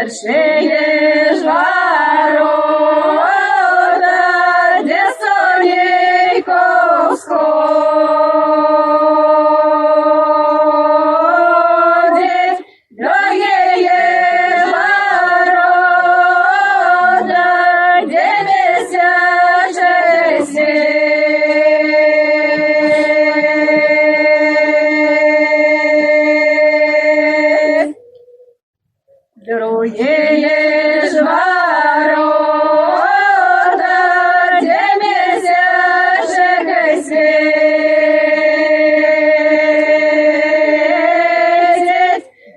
Вершиєш ворота, де сонейко всходить, другие ворота, де месячный свет. Другие ж ворота, где месячный светит,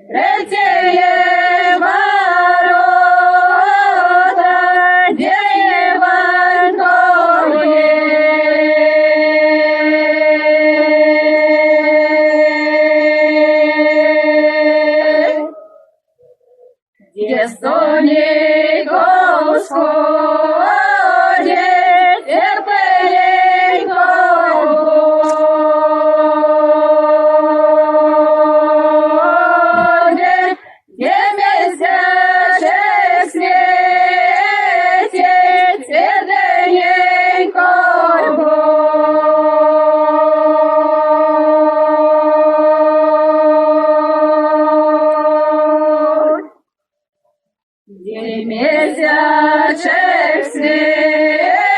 третье ворота, где Евангелие. Где сонейко всходит, терпеленько ходит, где месячек светит, светленько где месячек светит.